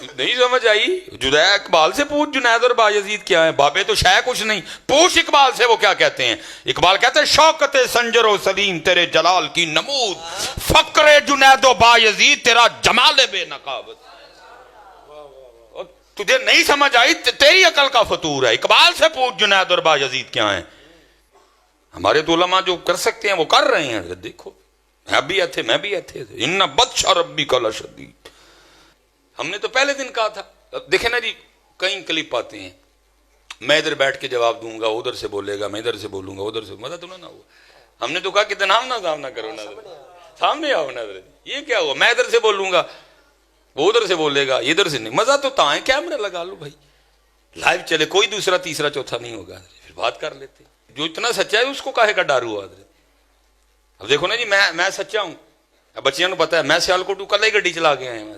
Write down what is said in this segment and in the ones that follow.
نہیں سمجھ آئی؟ جدید اقبال سے پوچھ جنید اور بایزید کیا ہے، بابے تو شے کچھ نہیں، پوچھ اقبال سے وہ کیا کہتے ہیں۔ اقبال کہتے ہیں شوکت سنجر و سلیم تیرے جلال کی نمود، فقر جنید و بایزید تیرا جمال بے نقابت۔ تجھے نہیں سمجھ آئی، تیری عقل کا فطور ہے۔ اقبال سے پوچھ جنید اور بایزید کیا ہیں۔ ہمارے تو علماء جو کر سکتے ہیں وہ کر رہے ہیں۔ دیکھو اب بھی ایتھے، میں بھی ایتھے، ان بطش ربی کا لشدید۔ ہم نے تو پہلے دن کہا تھا، دیکھیں نا جی کئی کلپ آتے ہیں، میں ادھر بیٹھ کے جواب دوں گا، ادھر سے بولے گا، میں ادھر سے بولوں گا، ادھر سے، مزہ تو نہ ہوا۔ ہم نے تو کہا کہ نام نہ کرو، نہ سامنے آؤ، نہ یہ کیا ہوا، میں ادھر سے بولوں گا، وہ ادھر سے بولے گا، ادھر سے نہیں، مزہ تو تاں ہے، کیمرہ لگا لو بھائی، لائیو چلے، کوئی دوسرا تیسرا چوتھا نہیں ہوگا، پھر بات کر لیتے۔ جو اتنا سچا ہے اس کو کاہے کا ڈر ہوا؟ اب دیکھو نا جی میں سچا ہوں، اب بچیاں کو پتا ہے میں سیالکوٹ کل ہی گڈی چلا کے آئے ہیں،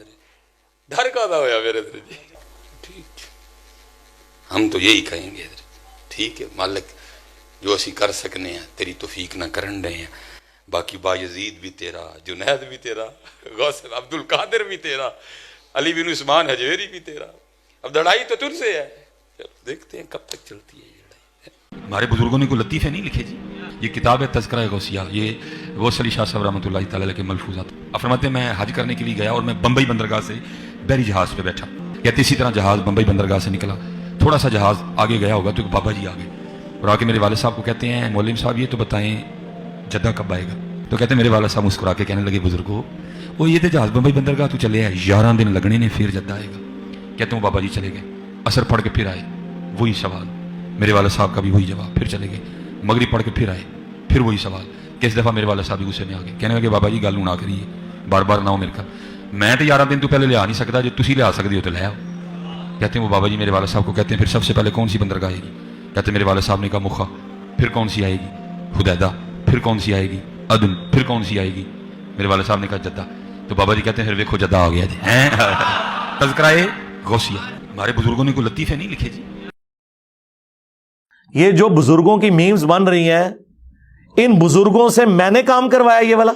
ڈر کا ہوا میرے جی۔ ٹھیک، ہم تو یہی کہیں گے ٹھیک ہے مالک، جو اسی کر سکنے ہیں تیری توفیق نہ کرن رہے ہیں، باقی بایزید بھی تیرا، جنید بھی تیرا، غوث عبد القادر بھی تیرا، علی بن عثمان حجویری بھی تیرا۔ اب لڑائی تو تجھ سے ہے، دیکھتے ہیں کب تک چلتی ہے یہ لڑائی۔ ہمارے بزرگوں نے کوئی لطیفے نہیں لکھے جی، یہ کتاب ہے تذکرہ غوثیہ، یہ غوث علی شاہ صاحب رحمۃ اللہ تعالی علیہ کے ملفوظات۔ اب فرماتے ہیں میں حج کرنے کے لیے گیا اور میں بمبئی بندرگاہ سے بحری جہاز پہ بیٹھا، کہتے اسی طرح جہاز بمبئی بندرگاہ سے نکلا، تھوڑا سا جہاز آگے گیا ہوگا تو ایک بابا جی آ گئے اور آ کے میرے والد صاحب کو کہتے ہیں مولوی صاحب یہ تو بتائیں جدہ کب آئے گا؟ تو کہتے ہیں میرے والد صاحب مسکرا کے کہنے لگے بزرگو وہ یہ تو جہاز بمبئی بندرگاہ تو چلے ہے 11 دن لگنے نے پھر جدہ آئے گا۔ کہتے ہیں بابا جی چلے گئے، عصر پڑھ کے پھر آئے، وہی سوال، میرے والد صاحب کا بھی وہی جواب، پھر چلے گئے، مغرب پڑھ کے پھر آئے، پھر وہی سوال۔ کس دفعہ میرے والد صاحب بھی غصے میں آ گئے، کہنے لگے بابا جی گل نہ کریے، بار بار نہ ہو میرے کا، میں تو 11 دن تو پہلے لیا نہیں سکتا، جو تسی لیا سکتے ہو تو لے آؤ۔ کہتے ہیں وہ بابا جی میرے والد صاحب کو کہتے ہیں پھر سب سے پہلے کون سی بندرگاہ آئے گی؟ کہتے ہیں میرے والد صاحب نے کہا مخا، پھر کون سی آئے گی؟ حدیدہ، پھر کون سی آئے گی؟ عدن، پھر کون سی آئے گی؟ میرے والد صاحب نے کہا جدہ۔ تو بابا جی کہتے ہیں پھر دیکھو جدہ آ گیا جی۔ تذکرہ غوثیہ، ہمارے بزرگوں نے کوئی لطیفے نہیں لکھے جی۔ یہ جو بزرگوں کی میمز بن رہی ہیں، ان بزرگوں سے میں نے کام کروایا یہ والا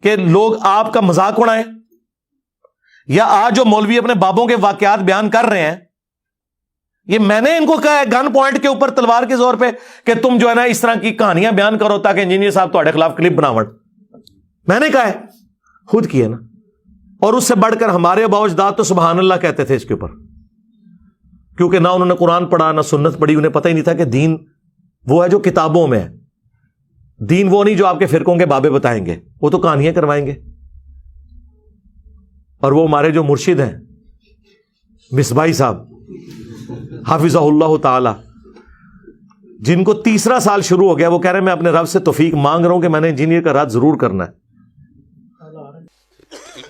کہ لوگ آپ کا مذاق اڑائیں، یا آج جو مولوی اپنے بابوں کے واقعات بیان کر رہے ہیں یہ میں نے ان کو کہا ہے گن پوائنٹ کے اوپر تلوار کے زور پہ کہ تم جو ہے نا اس طرح کی کہانیاں بیان کرو تاکہ انجینئر صاحب تمہارے خلاف کلپ بناون؟ میں نے کہا ہے، خود کیا نا۔ اور اس سے بڑھ کر ہمارے آباء و اجداد تو سبحان اللہ کہتے تھے اس کے اوپر، کیونکہ نہ انہوں نے قرآن پڑھا نہ سنت پڑھی، انہیں پتہ ہی نہیں تھا کہ دین وہ ہے جو کتابوں میں ہے، دین وہ نہیں جو آپ کے فرقوں کے بابے بتائیں گے، وہ تو کہانیاں کروائیں گے۔ اور وہ ہمارے جو مرشد ہیں مصباحی صاحب حافظہ اللہ تعالی، جن کو 3 سال شروع ہو گیا، وہ کہہ رہے ہیں میں اپنے رب سے توفیق مانگ رہا ہوں کہ میں نے انجینئر کا رد ضرور کرنا ہے۔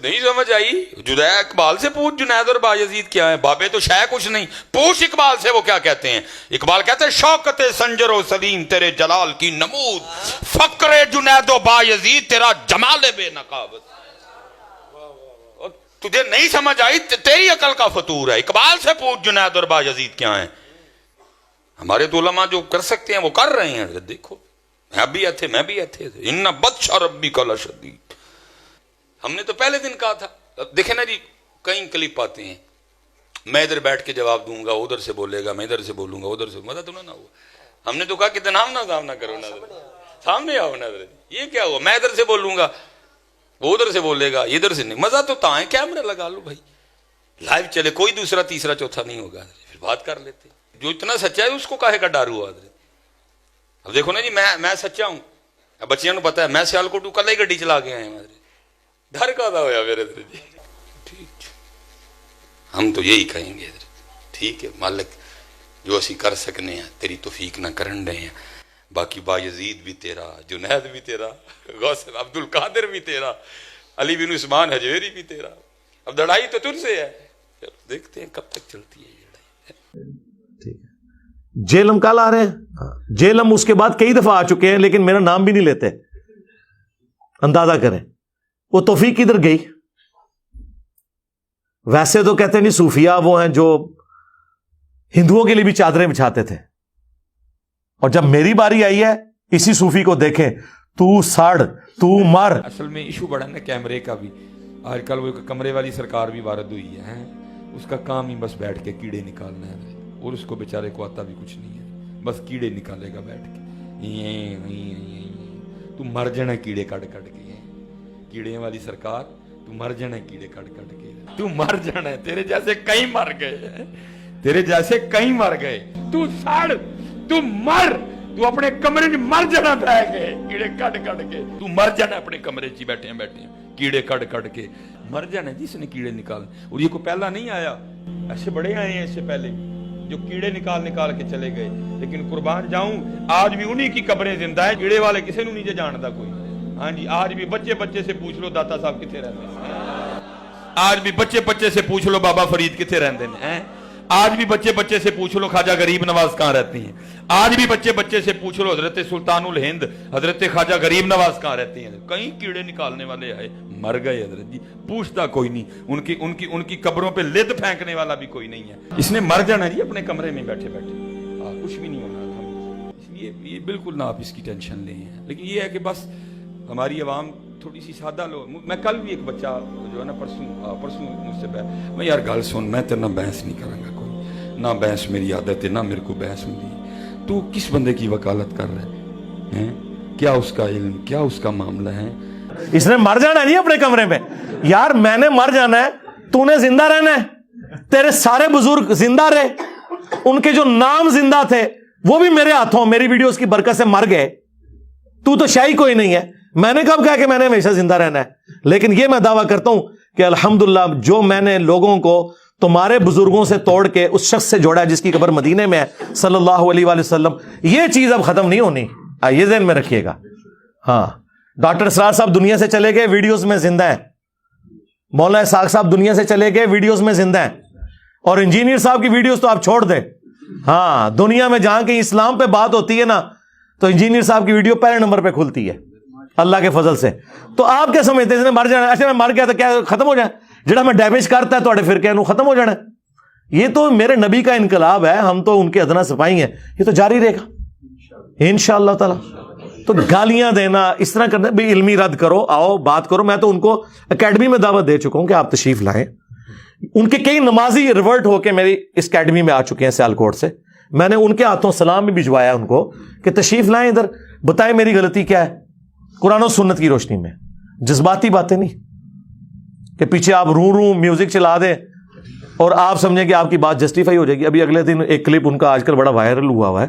نہیں سمجھ آئی؟ جدید اقبال سے پوچھ جنید اور بایزید کیا ہے، بابے تو شے کچھ نہیں، پوچھ اقبال سے وہ کیا کہتے ہیں۔ اقبال کہتے ہیں شوکت سنجر و سلیم تیرے جلال کی نمود، فقر جنید و بایزید تیرا جمال بے نقابت۔ تجھے نہیں سمجھ آئی، تیری عقل کا فطور ہے۔ اقبال سے پوچھ جنید اور بایزید کیا ہیں۔ ہمارے تو علماء جو کر سکتے ہیں وہ کر رہے ہیں۔ دیکھو اب بھی ایتھے، میں بھی ایتھے، ان بطش ربی کا لشدید۔ ہم نے تو پہلے دن کہا تھا، دیکھیں نا جی کئی کلپ آتے ہیں، میں ادھر بیٹھ کے جواب دوں گا، ادھر سے بولے گا، میں ادھر سے بولوں گا، ادھر سے، مزہ تو نہ ہوا۔ ہم نے تو کہا کہ نہ کرو، نہ سامنے آؤ، نہ یہ کیا ہوا، میں ادھر سے بولوں گا، وہ ادھر سے بولے گا، ادھر سے نہیں، مزہ تو تاں ہے، کیمرہ لگا لو بھائی، لائیو چلے، کوئی دوسرا تیسرا چوتھا نہیں ہوگا، پھر بات کر لیتے۔ جو اتنا سچا ہے اس کو کاہے کا ڈر ہوا؟ اب دیکھو نا جی میں سچا ہوں، اب بچیاں کو پتا ہے میں سیالکوٹ کل ہی گڈی چلا کے آئے ہیں، ڈر کا ہوا میرے جی۔ ٹھیک، ہم تو یہی کہیں گے ٹھیک ہے مالک، جو اسی کر سکنے ہیں تیری توفیق نہ کرن رہے ہیں، باقی بایزید بھی تیرا، جنید بھی تیرا، غوث عبد القادر بھی تیرا، علی بن عثمان حجویری بھی تیرا۔ اب لڑائی تو تجھ سے ہے، دیکھتے ہیں کب تک چلتی ہے یہ لڑائی۔ ٹھیک ہے، جیلم کل آ رہے ہیں، جیلم اس کے بعد کئی دفعہ آ چکے ہیں لیکن میرا نام بھی نہیں لیتے، اندازہ کریں وہ توفیق کدھر گئی۔ ویسے تو کہتے نہیں صوفیہ وہ ہیں جو ہندوؤں کے لیے بھی چادریں بچھاتے تھے، اور جب میری باری آئی ہے اسی صوفی کو دیکھیں، تو سڑ تو مر۔ اصل میں ایشو بڑا نا کیمرے کا بھی، آج کل وہ کمرے والی سرکار بھی وارد ہوئی ہے، اس کا کام ہی بس بیٹھ کے کیڑے نکالنا ہے، اور اس کو بیچارے کو آتا بھی کچھ نہیں ہے، بس کیڑے نکالے گا بیٹھ کے۔ تو مر جانا کیڑے کٹ کٹ کے، کیڑے والی سرکار تو مر جانا کیڑے کٹ کٹ کے، تو مر جانا ہے، تیرے جیسے کئی مر گئے، تیرے جیسے کئی مر گئے، تو سڑ، تو مر، تو اپنے کمرے میں مر جانا بہ گئے کیڑے کٹ کٹ کے، تو مر جانا اپنے کمرے چ بیٹھے کیڑے کٹ کٹ کے مر جانا، جس نے کیڑے نکال۔ اور یہ کو پہلا نہیں آیا، ایسے بڑے آئے ہیں اس سے پہلے جو کیڑے نکال نکال کے چلے گئے، لیکن قربان جاؤں آج بھی انہی کی قبریں زندہ ہیں، کیڑے والے کسی نو نہیں جانتا کوئی۔ ہاں جی، آج بھی بچے بچے سے پوچھ لو داتا صاحب کتنے رہتے ہیں، آج بھی بچے بچے سے پوچھ لو بابا فرید کتنے رہتے ہیں، آج بھی بچے بچے سے پوچھ لو خواجہ غریب نواز کہاں رہتی ہیں، آج بھی بچے بچے سے پوچھ لو حضرت سلطان الہند حضرت خواجہ غریب نواز کہاں رہتی ہیں۔ کئی کیڑے نکالنے والے آئے، مر گئے حضرت جی، پوچھتا کوئی نہیں، ان کی قبروں پہ لد پھینکنے والا بھی کوئی نہیں ہے۔ اس نے مر جانا جی اپنے کمرے میں بیٹھے بیٹھے، کچھ بھی نہیں ہونا، اس لیے یہ بالکل نہ آپ اس کی ٹینشن لیں ہیں۔ لیکن یہ ہے کہ بس ہماری عوام تھوڑی سی سادہ لوگ، میں کل بھی ایک بچہ جو ہے نا پرسوں مجھ سے میں یار گل سن، میں تیرے نہ بحث نہیں کروں گا، کوئی نہ بحث میری عادت ہے، نہ میرے کو بحث ہوتی، تو کس بندے کی وکالت کر رہا ہے، کیا اس کا علم، کیا اس کا معاملہ ہے؟ اس نے مر جانا ہے نہیں اپنے کمرے میں، یار میں نے مر جانا ہے، تو نے زندہ رہنا ہے، تیرے سارے بزرگ زندہ رہے، ان کے جو نام زندہ تھے وہ بھی میرے ہاتھوں میری ویڈیوز کی برکت سے مر گئے، تو شاہی کوئی نہیں ہے۔ میں نے کب کہا کہ میں نے ہمیشہ زندہ رہنا ہے؟ لیکن یہ میں دعویٰ کرتا ہوں کہ الحمدللہ جو میں نے لوگوں کو تمہارے بزرگوں سے توڑ کے اس شخص سے جوڑا ہے جس کی قبر مدینے میں ہے صلی اللہ علیہ وآلہ وسلم، یہ چیز اب ختم نہیں ہونی، یہ ذہن میں رکھیے گا۔ ہاں، ڈاکٹر اسرار صاحب دنیا سے چلے گئے، ویڈیوز میں زندہ ہیں، مولانا اسحاق صاحب دنیا سے چلے گئے، ویڈیوز میں زندہ ہیں، اور انجینئر صاحب کی ویڈیوز تو آپ چھوڑ دیں۔ ہاں، دنیا میں جہاں کہیں اسلام پہ بات ہوتی ہے نا، تو انجینئر صاحب کی ویڈیو پہلے نمبر پہ کھلتی ہے اللہ کے فضل سے۔ تو آپ کیا سمجھتے ہیں اس نے مر جانا؟ اچھا میں مر گیا تو کیا ختم ہو جائے؟ جڑا میں ڈیمیج کرتا ہے تو فرقے نو ختم ہو جانا ہے؟ یہ تو میرے نبی کا انقلاب ہے، ہم تو ان کے ادنا سپاہی ہیں، یہ تو جاری رہے گا انشاءاللہ تعالی۔ تو گالیاں دینا، اس طرح کرنا بھی، علمی رد کرو، آؤ بات کرو۔ میں تو ان کو اکیڈمی میں دعوت دے چکا ہوں کہ آپ تشریف لائیں۔ ان کے کئی نمازی ریورٹ ہو کے میری اس اکیڈمی میں آ چکے ہیں سیالکوٹ سے، میں نے ان کے ہاتھوں سلام بھی بھجوایا ان کو کہ تشریف لائیں ادھر، بتائیں میری غلطی کیا ہے، قرآن و سنت کی روشنی میں، جذباتی باتیں نہیں کہ پیچھے آپ رو میوزک چلا دیں اور آپ سمجھیں کہ آپ کی بات جسٹیفائی ہو جائے گی۔ ابھی اگلے دن ایک کلپ ان کا آج کل بڑا وائرل ہوا ہے،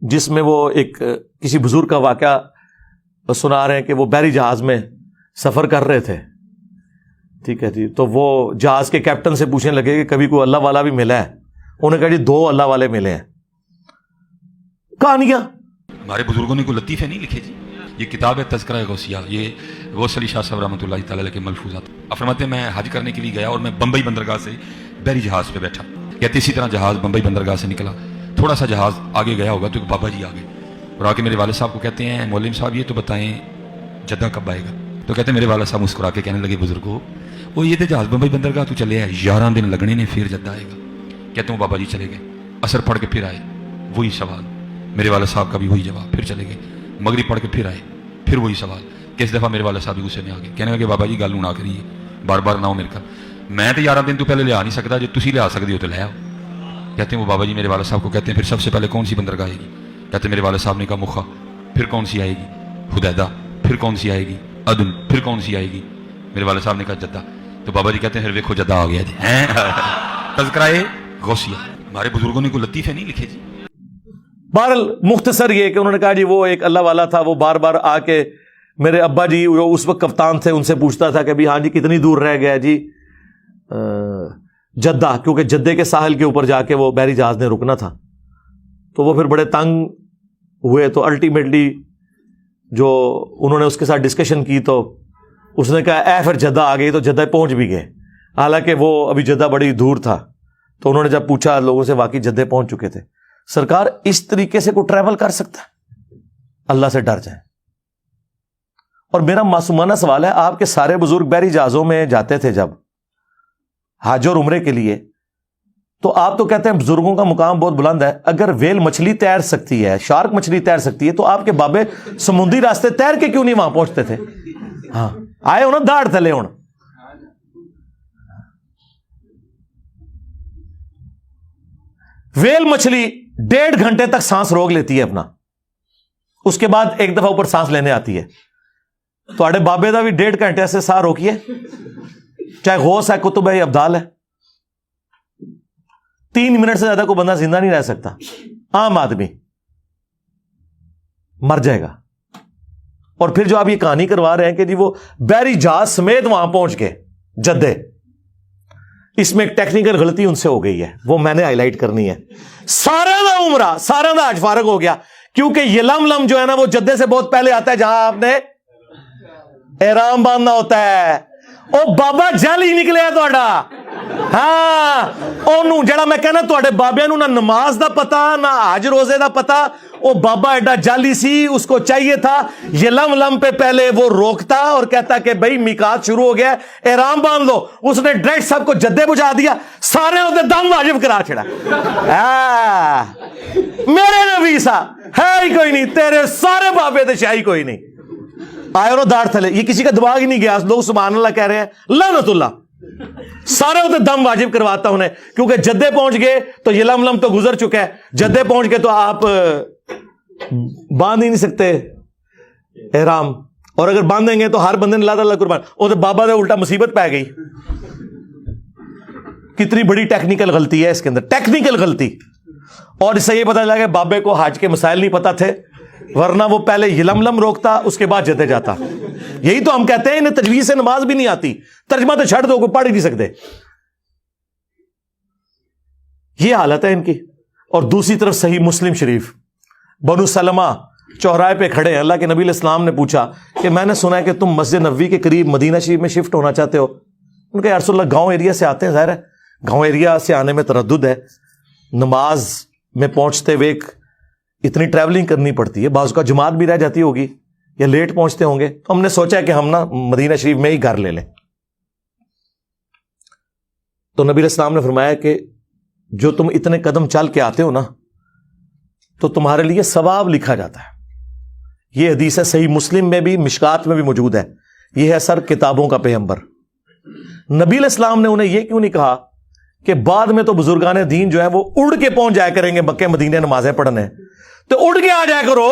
جس میں وہ ایک کسی بزرگ کا واقعہ سنا رہے ہیں کہ وہ بحری جہاز میں سفر کر رہے تھے، ٹھیک ہے جی، تو وہ جہاز کے کیپٹن سے پوچھنے لگے کہ کبھی کوئی اللہ والا بھی ملا ہے؟ انہوں نے کہا جی 2 اللہ والے ملے ہیں۔ کہانیاں ہمارے بزرگوں نے کوئی لطیفے نہیں لکھے جی، یہ کتاب ہے تذکرہ غوثیہ، یہ غوث علی شاہ صاحب رحمۃ اللہ تعالی علیہ کے ملفوظات۔ آپ فرماتے ہیں میں حج کرنے کے لیے گیا اور میں بمبئی بندرگاہ سے بحری جہاز پہ بیٹھا، کہتے اسی طرح جہاز بمبئی بندرگاہ سے نکلا، تھوڑا سا جہاز آگے گیا ہوگا تو ایک بابا جی آگے اور آ کے میرے والد صاحب کو کہتے ہیں مولوی صاحب یہ تو بتائیں جدہ کب آئے گا؟ تو کہتے ہیں میرے والد صاحب مسکرا کے کہنے لگے بزرگو وہ یہ تو جہاز بمبئی بندرگاہ تو چلے ہے 11 دن لگنے نے پھر جدہ آئے گا۔ کہتے ہیں وہ بابا جی چلے گئے، عصر پڑھ کے پھر آئے، وہی سوال، میرے والد صاحب کا بھی وہی جواب، پھر چلے گئے، مغرب پڑھ کے پھر آئے، پھر وہی سوال۔ کس دفعہ میرے والد صاحب بھی غصے میں آ گئے، کہنے لگے بابا جی گل نہ کریے، بار بار نہ ہو میرے گھر، میں تو 11 دن تو پہلے لیا نہیں سکتا، جو تسی لیا سکتے ہو تو لے آؤ۔ کہتے ہیں وہ بابا جی میرے والد صاحب کو کہتے ہیں پھر سب سے پہلے کون سی بندرگاہ آئے گی؟ کہتے ہیں میرے والد صاحب نے کہا مکھا، پھر کون سی آئے گی؟ حدیدہ، پھر کون سی آئے گی؟ عدن، پھر کون سی آئے گی؟ میرے والد صاحب نے کہا جدہ۔ تو بابا جی کہتے ہیں پھر دیکھو جدہ آ گیا جی۔ تذکرہ غوثیہ، ہمارے بزرگوں نے کوئی لطیفے نہیں لکھے جی۔ بہرحال مختصر یہ کہ انہوں نے کہا جی وہ ایک اللہ والا تھا، وہ بار بار آ کے میرے ابا جی جو اس وقت کپتان تھے ان سے پوچھتا تھا کہ بھی ہاں جی کتنی دور رہ گیا جی جدہ، کیونکہ جدے کے ساحل کے اوپر جا کے وہ بحری جہاز نے رکنا تھا۔ تو وہ پھر بڑے تنگ ہوئے، تو الٹیمیٹلی جو انہوں نے اس کے ساتھ ڈسکشن کی تو اس نے کہا اے پھر جدہ آ گئی، تو جدہ پہنچ بھی گئے، حالانکہ وہ ابھی جدہ بڑی دور تھا۔ تو انہوں نے جب پوچھا لوگوں سے، واقعی جدے پہنچ چکے تھے۔ سرکار اس طریقے سے کوئی ٹریول کر سکتا ہے؟ اللہ سے ڈر جائیں۔ اور میرا معصومانہ سوال ہے، آپ کے سارے بزرگ بحری جہازوں میں جاتے تھے جب حج اور عمرے کے لیے، تو آپ تو کہتے ہیں بزرگوں کا مقام بہت بلند ہے، اگر ویل مچھلی تیر سکتی ہے، شارک مچھلی تیر سکتی ہے، تو آپ کے بابے سمندری راستے تیر کے کیوں نہیں وہاں پہنچتے تھے؟ ہاں آئے ہو نا داڑ تھلے ہوں. ویل مچھلی 1.5 گھنٹے تک سانس روک لیتی ہے اپنا, اس کے بعد ایک دفعہ اوپر سانس لینے آتی ہے. تو آڑے بابے دا بھی 1.5 گھنٹے سے سانس روکیے, چاہے غوث ہے, کتب ہے, ابدال ہے. 3 منٹ سے زیادہ کوئی بندہ زندہ نہیں رہ سکتا. عام آدمی مر جائے گا. اور پھر جو آپ یہ کہانی کروا رہے ہیں کہ جی وہ بحری جہاز سمیت وہاں پہنچ گئے جدے, اس میں ایک ٹیکنیکل غلطی ان سے ہو گئی ہے, وہ میں نے ہائی لائٹ کرنی ہے. سارا دا عمرہ, سارا دا حج فارغ ہو گیا, کیونکہ یہ لم جو ہے نا وہ جدے سے بہت پہلے آتا ہے جہاں آپ نے احرام باندھنا ہوتا ہے. او بابا جل ہی نکلے تھوڑا. ہاں او جڑا میں کہنا تھوڑے بابے نو نہ نماز دا پتا نہ حج روزے دا پتا, او بابا ایڈا جالی سی, اس کو چاہیے تھا یہ لم پہ پہلے وہ روکتا اور کہتا کہ بھائی میقات شروع ہو گیا, احرام باندھ لو. اس نے ڈائریکٹ سب کو جدے بجھا دیا, سارے ہوتے دم واجب کرا چھڑا. میرے نبی سا ہے ہی کوئی نہیں, تیرے سارے بابے تے شاہی کوئی نہیں. آئے اور داڑ تھلے, یہ کسی کا دماغ ہی نہیں گیا, لوگ سبحان اللہ کہہ رہے ہیں, لعنت اللہ. سارے ہوتے دم واجب کرواتا انہیں, کیونکہ جدے پہنچ گئے تو یہ لم تو گزر چکا ہے. جدے پہنچ گئے تو آپ باندھ ہی نہیں سکتے احرام, اور اگر باندھیں گے تو ہر بندے نے اللہ تعالیٰ قربان. وہ تو بابا نے الٹا مصیبت پہ گئی. کتنی بڑی ٹیکنیکل غلطی ہے اس کے اندر, ٹیکنیکل غلطی. اور اس سے یہ پتا چلا کہ بابے کو حج کے مسائل نہیں پتا تھے, ورنہ وہ پہلے یہ لم روکتا, اس کے بعد جدے جاتا. یہی تو ہم کہتے ہیں انہیں تجویز سے نماز بھی نہیں آتی, ترجمہ تو چھڑ دو, کوئی پڑھ ہی نہیں سکتے. یہ حالت ہے ان کی. اور دوسری طرف صحیح مسلم شریف, بنو سلمہ چوراہے پہ کھڑے ہیں. اللہ کے نبی علیہ السلام نے پوچھا کہ میں نے سنا ہے کہ تم مسجد نبوی کے قریب مدینہ شریف میں شفٹ ہونا چاہتے ہو. ان کا یا رسول اللہ گاؤں ایریا سے آتے ہیں, ظاہر ہے گاؤں ایریا سے آنے میں تردد ہے, نماز میں پہنچتے ہوئے اتنی ٹریولنگ کرنی پڑتی ہے, بعض کا جماعت بھی رہ جاتی ہوگی یا لیٹ پہنچتے ہوں گے, تو ہم نے سوچا کہ ہم نا مدینہ شریف میں ہی گھر لے لیں. تو نبی علیہ السلام نے فرمایا کہ جو تم اتنے قدم چل کے آتے ہو نا تو تمہارے لیے ثواب لکھا جاتا ہے. یہ حدیث ہے صحیح مسلم میں بھی, مشکات میں بھی موجود ہے. یہ ہے سر کتابوں کا پیغمبر. نبی علیہ السلام نے انہیں یہ کیوں نہیں کہا کہ بعد میں تو بزرگان دین جو ہے وہ اڑ کے پہنچ جایا کریں گے مکہ مدینے نمازیں پڑھنے, تو اڑ کے آ جایا کرو.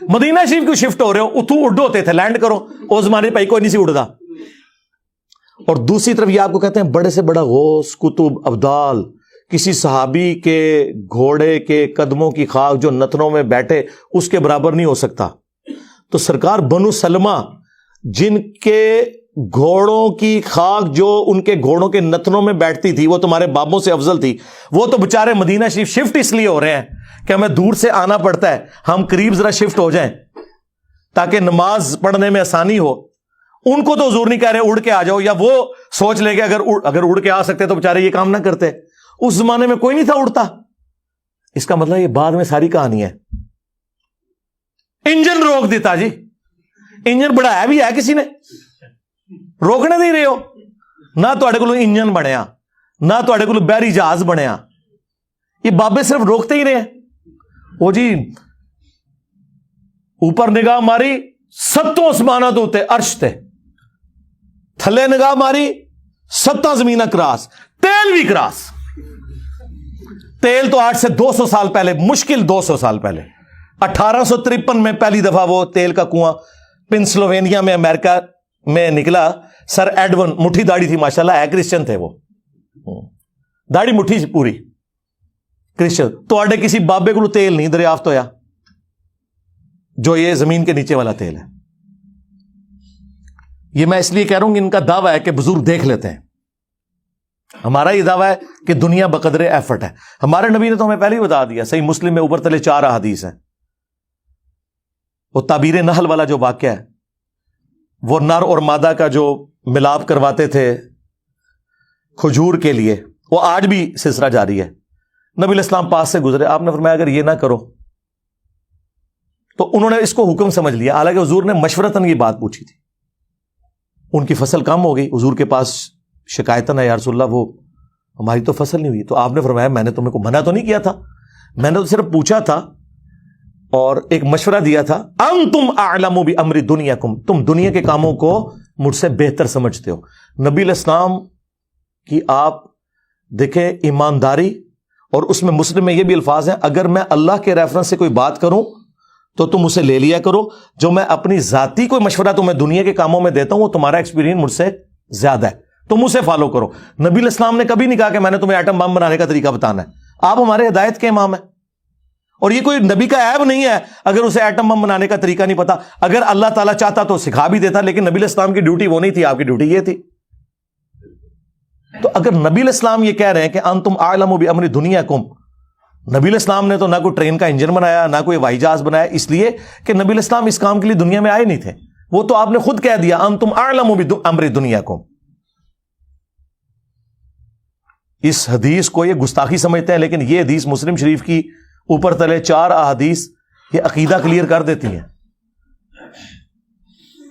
مدینہ شریف کیوں شفٹ ہو رہے ہو, اتو اڈ ہوتے تھے, لینڈ کرو. اس زمانے پہ کوئی نہیں سی اڑتا. اور دوسری طرف یہ آپ کو کہتے ہیں بڑے سے بڑا غوث, کتب, ابدال, کسی صحابی کے گھوڑے کے قدموں کی خاک جو نتنوں میں بیٹھے اس کے برابر نہیں ہو سکتا. تو سرکار بنو سلمہ جن کے گھوڑوں کی خاک جو ان کے گھوڑوں کے نتنوں میں بیٹھتی تھی وہ تمہارے بابوں سے افضل تھی. وہ تو بےچارے مدینہ شریف شفٹ اس لیے ہو رہے ہیں کہ ہمیں دور سے آنا پڑتا ہے, ہم قریب ذرا شفٹ ہو جائیں تاکہ نماز پڑھنے میں آسانی ہو. ان کو تو حضور نہیں کہہ رہے اڑ کے آ جاؤ, یا وہ سوچ لیں کہ اگر اڑ کے آ سکتے تو بےچارے یہ کام نہ کرتے. اس زمانے میں کوئی نہیں تھا اڑتا. اس کا مطلب یہ بعد میں ساری کہانی ہے. انجن روک دیتا جی, انجن بڑھایا بھی ہے کسی نے, روکنے نہیں رہے ہو. نہ تھوڑے کو انجن بنیا, نہ تھوڑے کو بحری جہاز بنیا. یہ بابے صرف روکتے ہی رہے. وہ جی اوپر نگاہ ماری 7 آسمانہ تو ہوتے عرش تے, تھلے نگاہ ماری 7 زمینہ کراس, تیل بھی کراس. تیل تو آج سے 200 سال پہلے, مشکل 200 سال پہلے 1853 میں پہلی دفعہ وہ تیل کا کنواں پنسلوینیا میں امریکہ میں نکلا. سر ایڈون, مٹھی داڑھی تھی ماشاءاللہ, ہے کرسچن تھے وہ, داڑھی مٹھی پوری کرسچن. تو آڈے کسی بابے کو تیل نہیں دریافت ہویا جو یہ زمین کے نیچے والا تیل ہے. یہ میں اس لیے کہہ رہا ہوں کہ ان کا دعویٰ ہے کہ بزرگ دیکھ لیتے ہیں. ہمارا یہ دعویٰ ہے کہ دنیا بقدر ایفرٹ ہے. ہمارے نبی نے تو ہمیں پہلے ہی بتا دیا, صحیح مسلم میں اوپر تلے 4 احادیث ہیں. وہ تعبیر نحل والا جو واقعہ ہے, وہ نر اور مادہ کا جو ملاپ کرواتے تھے کھجور کے لیے, وہ آج بھی سلسلہ جاری ہے. نبی علیہ السلام پاس سے گزرے, آپ نے فرمایا اگر یہ نہ کرو, تو انہوں نے اس کو حکم سمجھ لیا. حالانکہ حضور نے مشورتاً یہ بات پوچھی تھی. ان کی فصل کم ہو گئی, حضور کے پاس شکایتاً ہے یا رسول اللہ وہ ہماری تو فصل نہیں ہوئی. تو آپ نے فرمایا میں نے تمہیں کو منع تو نہیں کیا تھا, میں نے تو صرف پوچھا تھا اور ایک مشورہ دیا تھا. انتم اعلم بامر دنیاکم, تم دنیا کے کاموں کو مجھ سے بہتر سمجھتے ہو. نبی علیہ السلام کی آپ دیکھیں ایمانداری, اور اس میں مسلم میں یہ بھی الفاظ ہیں, اگر میں اللہ کے ریفرنس سے کوئی بات کروں تو تم اسے لے لیا کرو, جو میں اپنی ذاتی کوئی مشورہ تمہیں دنیا کے کاموں میں دیتا ہوں وہ تمہارا ایکسپیرینس مجھ سے زیادہ ہے, تم اسے فالو کرو. نبی علیہ السلام نے کبھی نہیں کہا کہ میں نے تمہیں ایٹم بم بنانے کا طریقہ بتانا ہے. آپ ہمارے ہدایت کے امام ہیں, اور یہ کوئی نبی کا عیب نہیں ہے اگر اسے ایٹم بم بنانے کا طریقہ نہیں پتا. اگر اللہ تعالیٰ چاہتا تو سکھا بھی دیتا, لیکن نبی علیہ السلام کی ڈیوٹی وہ نہیں تھی, آپ کی ڈیوٹی یہ تھی. تو اگر نبی علیہ السلام یہ کہہ رہے ہیں کہ انتم اعلم بامر دنیاکم, نبی علیہ السلام نے تو نہ کوئی ٹرین کا انجن بنایا نہ کوئی ہوائی جہاز بنایا, اس لیے کہ نبی علیہ السلام اس کام کے لیے دنیا میں آئے نہیں تھے. وہ تو آپ نے خود کہہ دیا انتم اعلم بامر دنیاکم. اس حدیث کو یہ گستاخی سمجھتے ہیں, لیکن یہ حدیث مسلم شریف کی اوپر تلے 4 احادیث یہ عقیدہ کلیئر کر دیتی ہیں.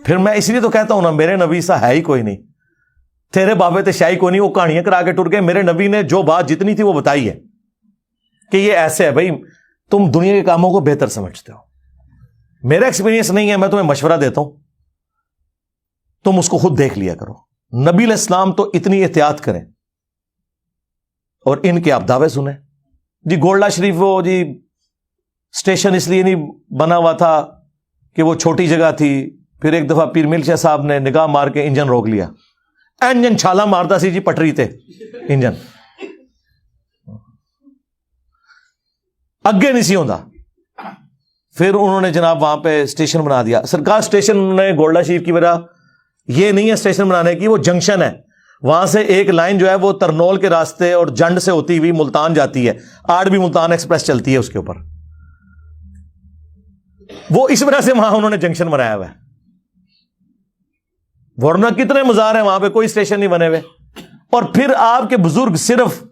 پھر میں اس لیے تو کہتا ہوں نا, میرے نبی سا ہے ہی کوئی نہیں, تیرے بابے تے شاہی کوئی نہیں, وہ کہانیاں کرا کے ٹر گئے. میرے نبی نے جو بات جتنی تھی وہ بتائی ہے کہ یہ ایسے ہے. بھائی تم دنیا کے کاموں کو بہتر سمجھتے ہو, میرا ایکسپیرینس نہیں ہے, میں تمہیں مشورہ دیتا ہوں, تم اس کو خود دیکھ لیا کرو. نبی علیہ السلام تو اتنی احتیاط کریں اور ان کے آپ دعوے سنیں. جی گولڈا شریف وہ جی اسٹیشن اس لیے نہیں بنا ہوا تھا کہ وہ چھوٹی جگہ تھی, پھر ایک دفعہ پیر مل شاہ صاحب نے نگاہ مار کے انجن روک لیا, انجن چھالا مارتا سی جی پٹری تے انجن اگے نہیں سی ہوندا. پھر انہوں نے جناب وہاں پہ اسٹیشن بنا دیا. سرکار اسٹیشن نے گولڈا شریف کی وجہ یہ نہیں ہے اسٹیشن بنانے کی, وہ جنکشن ہے, وہاں سے ایک لائن جو ہے وہ ترنول کے راستے اور جنڈ سے ہوتی ہوئی ملتان جاتی ہے, آج بھی ملتان ایکسپریس چلتی ہے اس کے اوپر. وہ اس وجہ سے وہاں انہوں نے جنکشن بنایا ہوا ہے, ورنہ کتنے مزار ہیں وہاں پہ, کوئی اسٹیشن نہیں بنے ہوئے. اور پھر آپ کے بزرگ صرف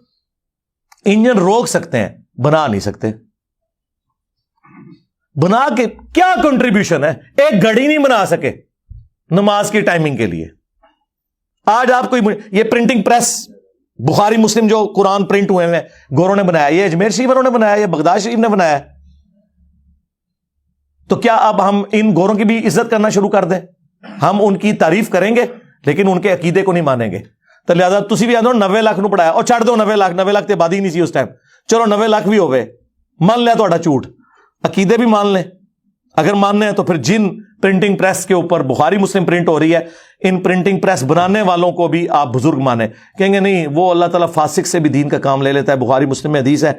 انجن روک سکتے ہیں, بنا نہیں سکتے. بنا کے کیا کنٹریبیوشن ہے, ایک گھڑی نہیں بنا سکے نماز کی ٹائمنگ کے لیے. آج آپ کو یہ پرنٹنگ پریس بخاری مسلم جو قرآن پرنٹ ہوئے ہیں گوروں نے بنایا, یہ اجمیر شریف والوں نے بنایا, یہ بغداد شریف نے بنایا. تو کیا اب ہم ان گوروں کی بھی عزت کرنا شروع کر دیں؟ ہم ان کی تعریف کریں گے لیکن ان کے عقیدے کو نہیں مانیں گے. تو لہٰذا تسی بھی آدھو 90 لاکھ نو پڑھایا, اور چھڑ دو 90 لاکھ تے آبادی نہیں سی اس ٹائم, چلو 90 لاکھ بھی ہوئے, مان لیا تو جھوٹ, عقیدے بھی مان لیں. اگر ماننے ہیں تو پھر جن پرنٹنگ پریس کے اوپر بخاری مسلم پرنٹ ہو رہی ہے, ان پرنٹنگ پریس بنانے والوں کو بھی آپ بزرگ مانیں. کہیں گے نہیں وہ اللہ تعالیٰ فاسق سے بھی دین کا کام لے لیتا ہے, بخاری مسلم میں حدیث ہے.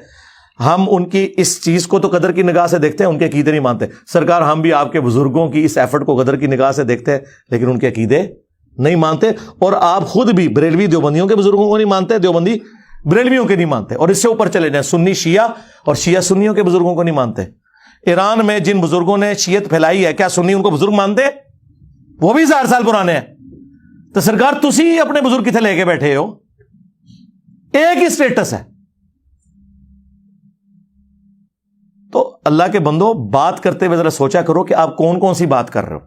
ہم ان کی اس چیز کو تو قدر کی نگاہ سے دیکھتے ہیں, ان کے عقیدے نہیں مانتے. سرکار ہم بھی آپ کے بزرگوں کی اس ایفرٹ کو قدر کی نگاہ سے دیکھتے ہیں, لیکن ان کے عقیدے نہیں مانتے. اور آپ خود بھی بریلوی دیوبندیوں کے بزرگوں کو نہیں مانتے, دیوبندی بریلویوں کے نہیں مانتے, اور اس سے اوپر چلے جائیں سنی شیعہ اور شیعہ سنیوں کے بزرگوں کو نہیں مانتے. ایران میں جن بزرگوں نے شیعت پھیلائی ہے, کیا سنی ان کو بزرگ مانتے؟ وہ بھی 1000 سال پرانے ہیں. تو سرکار تسی اپنے بزرگ کتنے لے کے بیٹھے ہو, ایک ہی سٹیٹس ہے. تو اللہ کے بندو, بات کرتے ہوئے ذرا سوچا کرو کہ آپ کون کون سی بات کر رہے ہو.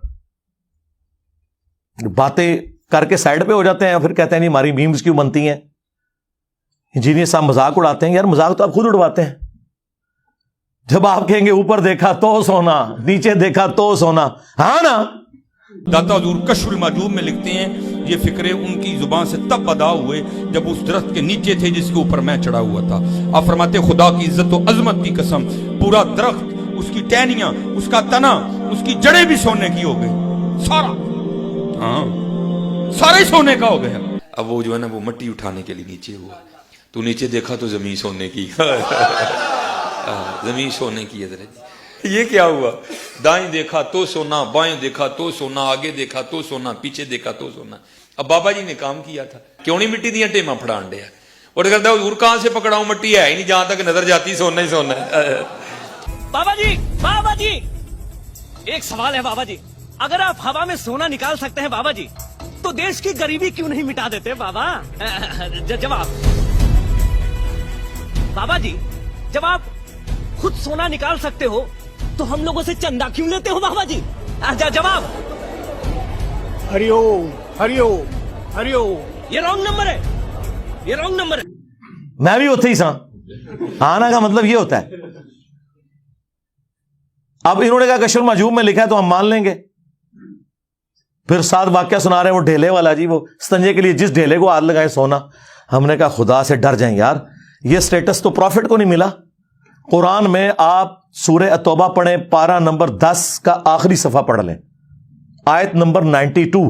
باتیں کر کے سائڈ پہ ہو جاتے ہیں, پھر کہتے ہیں نہیں ہماری میمز کیوں بنتی ہیں, انجینئر صاحب مذاق اڑاتے ہیں. یار مذاق تو آپ خود اڑواتے ہیں. جب آپ کہیں گے اوپر دیکھا تو سونا, نیچے دیکھا تو سونا, ہاں نا. داتا حضور کشف المعجوب میں لکھتے ہیں یہ فکرے ان کی زبان سے تب ادا ہوئے جب اس درخت کے نیچے تھے جس کے اوپر میں چڑھا ہوا تھا. آپ فرماتے خدا کی عزت و عظمت کی قسم, پورا درخت, اس کی ٹہنیاں, اس کا تنا, اس کی جڑیں بھی سونے کی ہو گئی, سارا, ہاں سارے سونے کا ہو گیا. اب وہ جو ہے نا وہ مٹی اٹھانے کے لیے نیچے ہوا, تو نیچے دیکھا تو زمین سونے کی, زمین سونے کی ہے. یہ کیا ہوا, دائیں دیکھا تو سونا, بائیں دیکھا تو سونا, آگے دیکھا تو سونا, پیچھے دیکھا تو سونا. اب بابا جی نے کام کیا تھا, کیوں نہیں مٹی دیا ٹیما پھڑان دیا, اور کہتا حضور کہاں سے پکڑاؤں, مٹی ہے ہی نہیں, جہاں تک نظر جاتی سونا ہی سونا ہے. بابا جی ایک سوال ہے بابا جی, اگر آپ ہوا میں سونا نکال سکتے ہیں بابا جی, تو دیش کی غریبی کیوں نہیں مٹا دیتے بابا؟ جواب بابا جی, جب آپ خود سونا نکال سکتے ہو تو ہم لوگوں سے چندہ کیوں لیتے ہو بابا جی؟ جواب ہریو ہریو ہریو. یہ رانگ نمبر ہے, یہ رانگ نمبر ہے. میں بھی ہوتے ہی سا, آنا کا مطلب یہ ہوتا ہے. اب انہوں نے کہا کشف المعجوب میں لکھا ہے تو ہم مان لیں گے, پھر ساتھ واقعہ سنا رہے ہیں وہ ڈھیلے والا جی، وہ استنجے کے لیے جس ڈھیلے کو ہاتھ لگائے سونا. ہم نے کہا خدا سے ڈر جائیں یار، یہ سٹیٹس تو پروفٹ کو نہیں ملا. قرآن میں آپ سورہ التوبہ پڑھیں، پارہ نمبر 10 کا آخری صفحہ پڑھ لیں، آیت نمبر 92.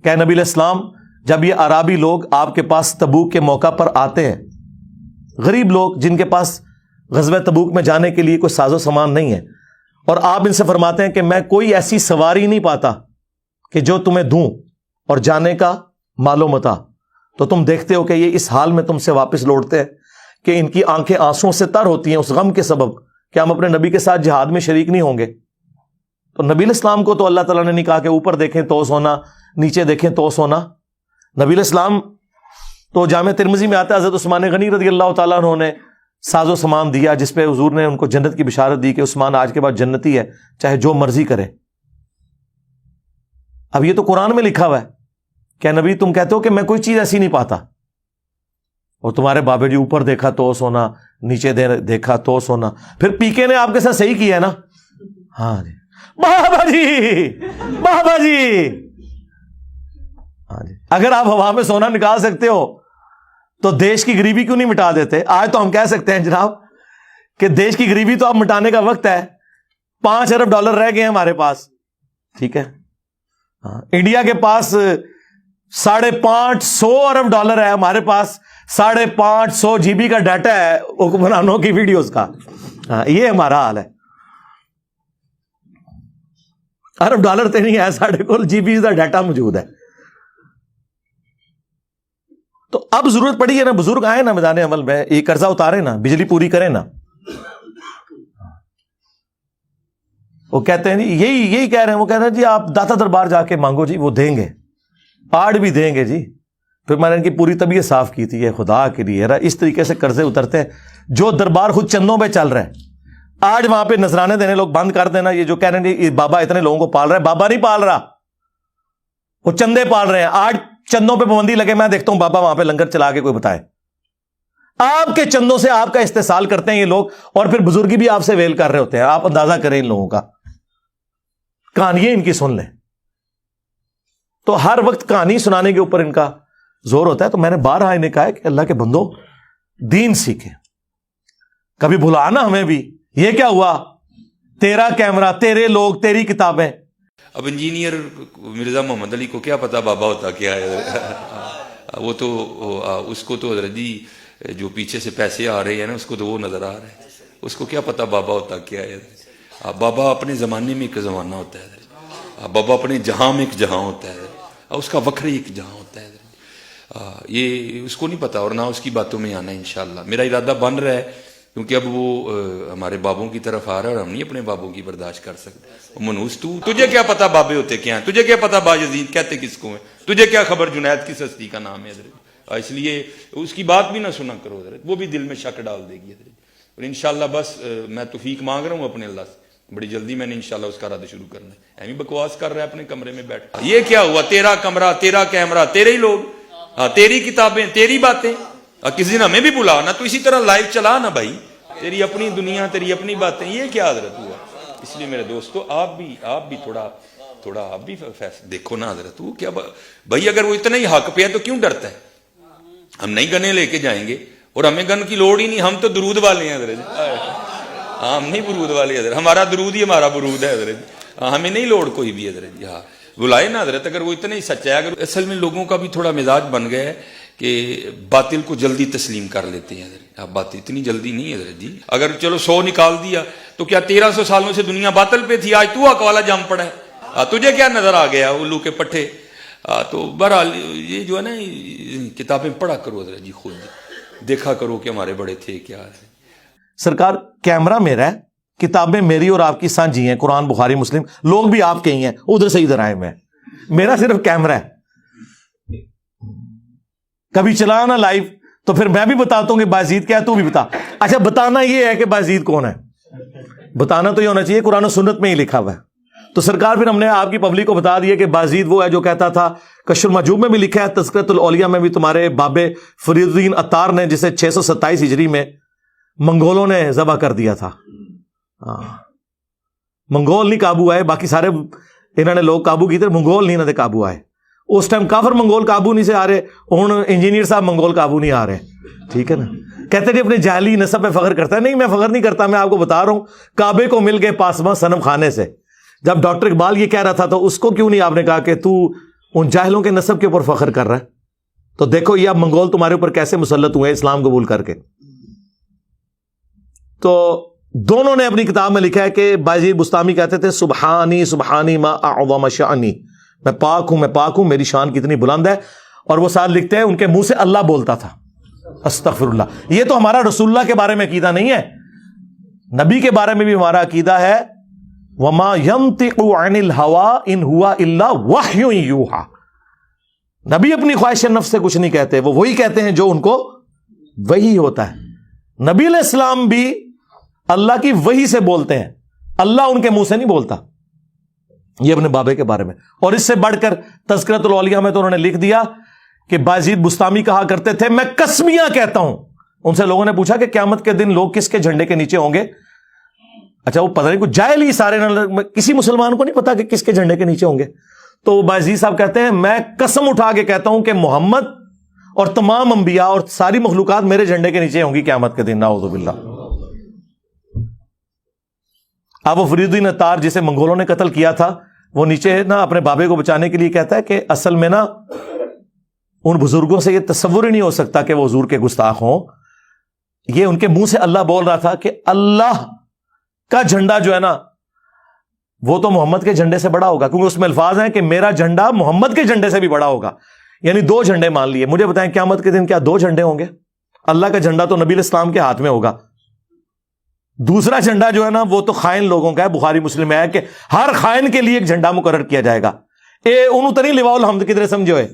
کہ نبی علیہ السلام جب یہ عرابی لوگ آپ کے پاس تبوک کے موقع پر آتے ہیں، غریب لوگ جن کے پاس غزوہ تبوک میں جانے کے لیے کوئی ساز و سامان نہیں ہے، اور آپ ان سے فرماتے ہیں کہ میں کوئی ایسی سواری نہیں پاتا کہ جو تمہیں دوں اور جانے کا مال و متاع، تو تم دیکھتے ہو کہ یہ اس حال میں تم سے واپس لوٹتے ہیں کہ ان کی آنکھیں آنسوں سے تر ہوتی ہیں اس غم کے سبب کہ ہم اپنے نبی کے ساتھ جہاد میں شریک نہیں ہوں گے. تو نبی علیہ السلام کو تو اللہ تعالیٰ نے نہیں کہا کہ اوپر دیکھیں تو سونا، نیچے دیکھیں تو سونا. نبی علیہ السلام تو جامع ترمذی میں آتا ہے حضرت عثمان غنی رضی اللہ تعالیٰ عنہ نے ساز و سامان دیا، جس پہ حضور نے ان کو جنت کی بشارت دی کہ عثمان آج کے بعد جنتی ہے، چاہے جو مرضی کرے. اب یہ تو قرآن میں لکھا ہوا ہے کہ نبی تم کہتے ہو کہ میں کوئی چیز ایسی نہیں پاتا، اور تمہارے بابے جی اوپر دیکھا تو سونا، نیچے دیکھا تو سونا. پھر پی کے نے آپ کے ساتھ صحیح کیا ہے نا؟ ہاں جی بابا جی، بابا جی. ہاں جی، اگر آپ ہوا میں سونا نکال سکتے ہو تو دیش کی غریبی کیوں نہیں مٹا دیتے؟ آج تو ہم کہہ سکتے ہیں جناب کہ دیش کی غریبی تو اب مٹانے کا وقت ہے. 5 ارب ڈالر رہ گئے ہیں ہمارے پاس، ٹھیک ہے. انڈیا کے پاس 550 ارب ڈالر ہے، ہمارے پاس 550 GB کا ڈیٹا ہے حکمرانوں کی ویڈیوز کا. یہ ہمارا حال ہے. ارب ڈالر تو نہیں ہے ساڑھے کو GB کا ڈیٹا موجود ہے. تو اب ضرورت پڑی ہے نا، بزرگ آئے نا میدان عمل میں، یہ قرضہ اتارے نا، بجلی پوری کریں نا. وہ کہتے ہیں جی یہی کہہ رہے ہیں، وہ کہہ رہے ہیں جی آپ داتا دربار جا کے مانگو جی، وہ دیں گے، آڑ بھی دیں گے جی. پھر میں نے ان کی پوری طبیعت صاف کی تھی، یہ خدا کے لیے اس طریقے سے قرضے اترتے ہیں. جو دربار خود چندوں پہ چل رہا ہے، آج وہاں پہ نذرانے دینے لوگ بند کر دینا. یہ جو کہہ رہے ہیں بابا اتنے لوگوں کو پال رہا ہے، بابا نہیں پال رہا، وہ چندے پال رہے ہیں. آج چندوں پہ پابندی لگے، میں دیکھتا ہوں بابا وہاں پہ لنگر چلا کے کوئی بتائے. آپ کے چندوں سے آپ کا استحصال کرتے ہیں یہ لوگ، اور پھر بزرگی بھی آپ سے ویل کر رہے ہوتے ہیں. آپ اندازہ کریں ان لوگوں کا، کہانیاں ان کی سن لیں. تو ہر وقت کہانی سنانے کے اوپر ان کا زور ہوتا ہے. تو میں نے بارہا انہیں کہا ہے کہ اللہ کے بندو دین سیکھیں، کبھی بھلانا ہمیں بھی. یہ کیا ہوا؟ تیرا کیمرہ، تیرے لوگ، تیری کتابیں. اب انجینئر مرزا محمد علی کو کیا پتا بابا ہوتا کیا ہے؟ وہ تو اس کو تو حضرت جی جو پیچھے سے پیسے آ رہے ہیں نا، اس کو تو وہ نظر آ رہا ہے، اس کو کیا پتا بابا ہوتا کیا ہے. بابا اپنے زمانے میں ایک زمانہ ہوتا ہے، بابا اپنے جہاں میں ایک جہاں ہوتا ہے، اس کا وکھرے ایک جہاں ہوتا ہے. یہ اس کو نہیں پتا، اور نہ اس کی باتوں میں آنا. انشاءاللہ میرا ارادہ بن رہا ہے، کیونکہ اب وہ ہمارے بابوں کی طرف آ رہا ہے اور ہم نہیں اپنے بابوں کی برداشت کر سکتے. منوس تجھے کیا پتا بابے ہوتے کیا ہیں؟ تجھے کیا پتا باجزید کہتے کس کو ہیں؟ تجھے کیا خبر جنید کس ہستی کا نام ہے حضرت؟ اس لیے اس کی بات بھی نہ سنا کرو حضرت، وہ بھی دل میں شک ڈال دے گی حضرت. اور انشاءاللہ بس میں توفیق مانگ رہا ہوں اپنے اللہ سے، بڑی جلدی میں نے انشاءاللہ اس کا رد شروع کرنا ہے. ایمی بکواس کر رہا ہے اپنے کمرے میں بیٹھ. یہ کیا ہوا؟ تیرا کمرہ، تیرا کیمرہ، تیرے ہی لوگ، تیری کتابیں، تیری باتیں. کسی دن ہمیں بھی بلا نا، تو اسی طرح لائیو چلا نا بھائی، تیری اپنی دنیا، تیری اپنی باتیں. یہ کیا حضرت ہوا؟ اس لیے میرے دوستو آپ بھی تھوڑا آپ بھی دیکھو نا حضرت. وہ کیا بھائی، اگر وہ اتنا ہی حق پہ ہے تو کیوں ڈرتا ہے؟ ہم نہیں گنے لے کے جائیں گے، اور ہمیں گن کی لوڑ ہی نہیں، ہم تو درود والے ہیں حضرت. ہم نہیں برود والے حضرت، ہمارا درود ہی ہمارا برود ہے حضرت. ہمیں نہیں لوڑ کوئی بھی حضرت. ہاں بلائے نا حضرت، اگر وہ اتنا ہی سچا ہے. اگر اصل میں لوگوں کا بھی تھوڑا مزاج بن گیا ہے کہ باطل کو جلدی تسلیم کر لیتے ہیں حضرت. بات اتنی جلدی نہیں حضرت جی. اگر چلو 100 نکال دیا تو کیا 1300 سالوں سے دنیا باطل پہ تھی؟ آج تو حق والا جم پڑا ہے. تجھے کیا نظر آ گیا الو کے پٹھے؟ تو بہرحال یہ جو ہے نا، کتابیں پڑھا کرو حضرت جی، خود دیکھا کرو کہ ہمارے بڑے تھے کیا ہے. سرکار کیمرہ میرا ہے، کتابیں میری اور آپ کی سانجھی ہیں، قرآن بخاری مسلم. لوگ بھی آپ کے ہی ہیں، ادھر سے ادھر آئے میں، میرا صرف کیمرہ ہے. کبھی چلانا لائیو تو پھر میں بھی بتاتا ہوں کہ بازید کیا ہے، تو بھی بتا. اچھا بتانا یہ ہے کہ بازید کون ہے، بتانا تو یہ ہونا چاہیے قرآن و سنت میں ہی لکھا ہوا ہے. تو سرکار پھر ہم نے آپ کی پبلک کو بتا دیا کہ بازید وہ ہے جو کہتا تھا، کشف المحجوب میں بھی لکھا ہے، تذکرۃ الاولیاء میں بھی تمہارے بابے فرید الدین عطار نے، جسے 627 ہجری میں منگولوں نے ذبح کر دیا تھا. منگول نہیں قابو آئے، باقی سارے انہوں نے لوگ قابو کیتے, منگول نہیں انہوں نے قابو آئے. اس ٹائم کافر منگول قابو نہیں سے آ رہے, ہوں انجینئر صاحب منگول قابو نہیں آ رہے. ٹھیک ہے نا. کہتے ہیں اپنے جعلی نسب پہ فخر کرتا ہے. نہیں, میں فخر نہیں کرتا, میں آپ کو بتا رہا ہوں کعبے کو مل گئے پاسباں صنم خانے سے. جب ڈاکٹر اقبال یہ کہہ رہا تھا تو اس کو کیوں نہیں آپ نے کہا کہ تو ان جاہلوں کے نسب کے اوپر فخر کر رہا ہے؟ تو دیکھو یہ اب منگول تمہارے اوپر کیسے مسلط ہوئے اسلام قبول کر کے. تو دونوں نے اپنی کتاب میں لکھا ہے کہ بایزید بستامی کہتے تھے سبحانی سبحانی ما اعظم شانی, میں پاک ہوں, میری شان کتنی بلند ہے. اور وہ ساتھ لکھتے ہیں ان کے منہ سے اللہ بولتا تھا, استغفر اللہ. یہ تو ہمارا رسول اللہ کے بارے میں عقیدہ نہیں ہے, نبی کے بارے میں بھی ہمارا عقیدہ ہے وما ينطق عن الهوى ان هو الا وحی یوحى. نبی اپنی خواہش نفس سے کچھ نہیں کہتے, وہ وہی کہتے ہیں جو ان کو وحی ہوتا ہے. نبی علیہ السلام بھی اللہ کی وحی سے بولتے ہیں, اللہ ان کے منہ سے نہیں بولتا. یہ اپنے بابے کے بارے میں. اور اس سے بڑھ کر تذکرۃ الاولیاء میں تو انہوں نے لکھ دیا کہ بایزید بستامی کہا کرتے تھے میں قسمیاں کہتا ہوں. ان سے لوگوں نے پوچھا کہ قیامت کے دن لوگ کس کے جھنڈے کے نیچے ہوں گے؟ اچھا وہ پتہ نہیں, کچھ جاہل ہی سارے, کسی مسلمان کو نہیں پتا کہ کس کے جھنڈے کے نیچے ہوں گے. تو بایزید صاحب کہتے ہیں میں قسم اٹھا کے کہتا ہوں کہ محمد اور تمام انبیاء اور ساری مخلوقات میرے جھنڈے کے نیچے ہوں گی قیامت کے دن, نعوذ باللہ. اب وہ فرید الدین عطار جسے منگولوں نے قتل کیا تھا, وہ نیچے نا اپنے بابے کو بچانے کے لیے کہتا ہے کہ اصل میں نا ان بزرگوں سے یہ تصور ہی نہیں ہو سکتا کہ وہ حضور کے گستاخ ہوں. یہ ان کے منہ سے اللہ بول رہا تھا کہ اللہ کا جھنڈا جو ہے نا وہ تو محمد کے جھنڈے سے بڑا ہوگا, کیونکہ اس میں الفاظ ہیں کہ میرا جھنڈا محمد کے جھنڈے سے بھی بڑا ہوگا. یعنی دو جھنڈے مان لیے. مجھے بتائیں قیامت کے دن کیا دو جھنڈے ہوں گے؟ اللہ کا جھنڈا تو نبی علیہ السلام کے ہاتھ میں ہوگا, دوسرا جھنڈا جو ہے نا وہ تو خائن لوگوں کا ہے. بخاری مسلم میں ہے کہ ہر خائن کے لیے ایک جھنڈا مقرر کیا جائے گا. انہوں تو نہیں لواء الحمد کدھر سمجھو ہے,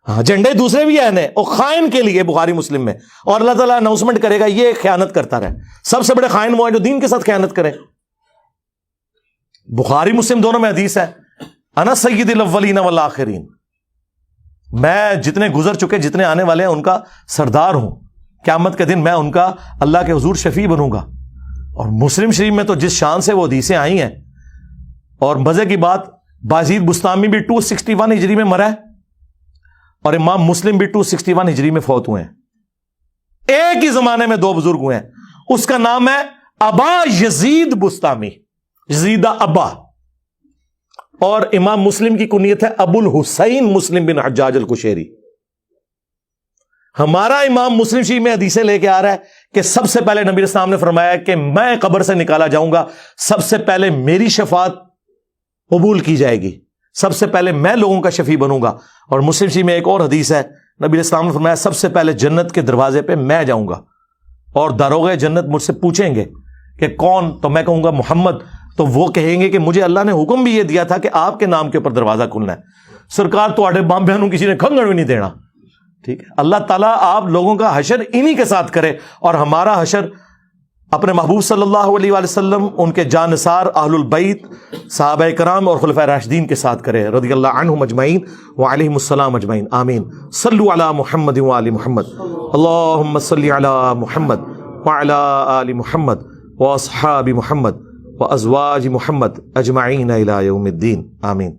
ہاں جھنڈے دوسرے بھی ہیں اور خائن کے لیے بخاری مسلم میں. اور اللہ تعالیٰ اناؤنسمنٹ کرے گا یہ خیانت کرتا رہے. سب سے بڑے خائن وہ ہیں جو دین کے ساتھ خیانت کرے. بخاری مسلم دونوں میں حدیث ہے انا سید الاولین والآخرین, میں جتنے گزر چکے جتنے آنے والے ہیں ان کا سردار ہوں. قیامت کے دن میں ان کا اللہ کے حضور شفیع بنوں گا. اور مسلم شریف میں تو جس شان سے وہ حدیثیں آئی ہیں, اور مزے کی بات بایزید بستامی بھی 261 ہجری میں مرا ہے اور امام مسلم بھی 261 ہجری میں فوت ہوئے ہیں. ایک ہی زمانے میں دو بزرگ ہوئے ہیں. اس کا نام ہے ابا یزید بستامی, یزیدہ ابا, اور امام مسلم کی کنیت ہے ابو الحسین مسلم بن حجاج القشیری. ہمارا امام مسلم شریف میں حدیثیں لے کے آ رہا ہے کہ سب سے پہلے نبی السلام نے فرمایا کہ میں قبر سے نکالا جاؤں گا, سب سے پہلے میری شفاعت قبول کی جائے گی, سب سے پہلے میں لوگوں کا شفیع بنوں گا. اور مسلم شریف میں ایک اور حدیث ہے, نبی علیہ السلام نے فرمایا سب سے پہلے جنت کے دروازے پہ میں جاؤں گا اور داروغ جنت مجھ سے پوچھیں گے کہ کون, تو میں کہوں گا محمد. تو وہ کہیں گے کہ مجھے اللہ نے حکم بھی یہ دیا تھا کہ آپ کے نام کے اوپر دروازہ کھلنا ہے. سرکار تو آڑے بام بہنوں کسی نے کھنگڑ بھی نہیں دینا. ٹھیک ہے, اللہ تعالیٰ آپ لوگوں کا حشر انہی کے ساتھ کرے, اور ہمارا حشر اپنے محبوب صلی اللہ علیہ وآلہ وسلم, ان کے جانثار اہل البیت صحابہ کرام اور خلفائے راشدین کے ساتھ کرے رضی اللہ عنہم اجمعین وعلیہم السلام اجمعین, آمین. صلوا علی محمد وآل محمد, اللہم صلی علی محمد وعلی آل محمد واصحاب محمد وازواج محمد اجمعین الی یوم الدین, آمین.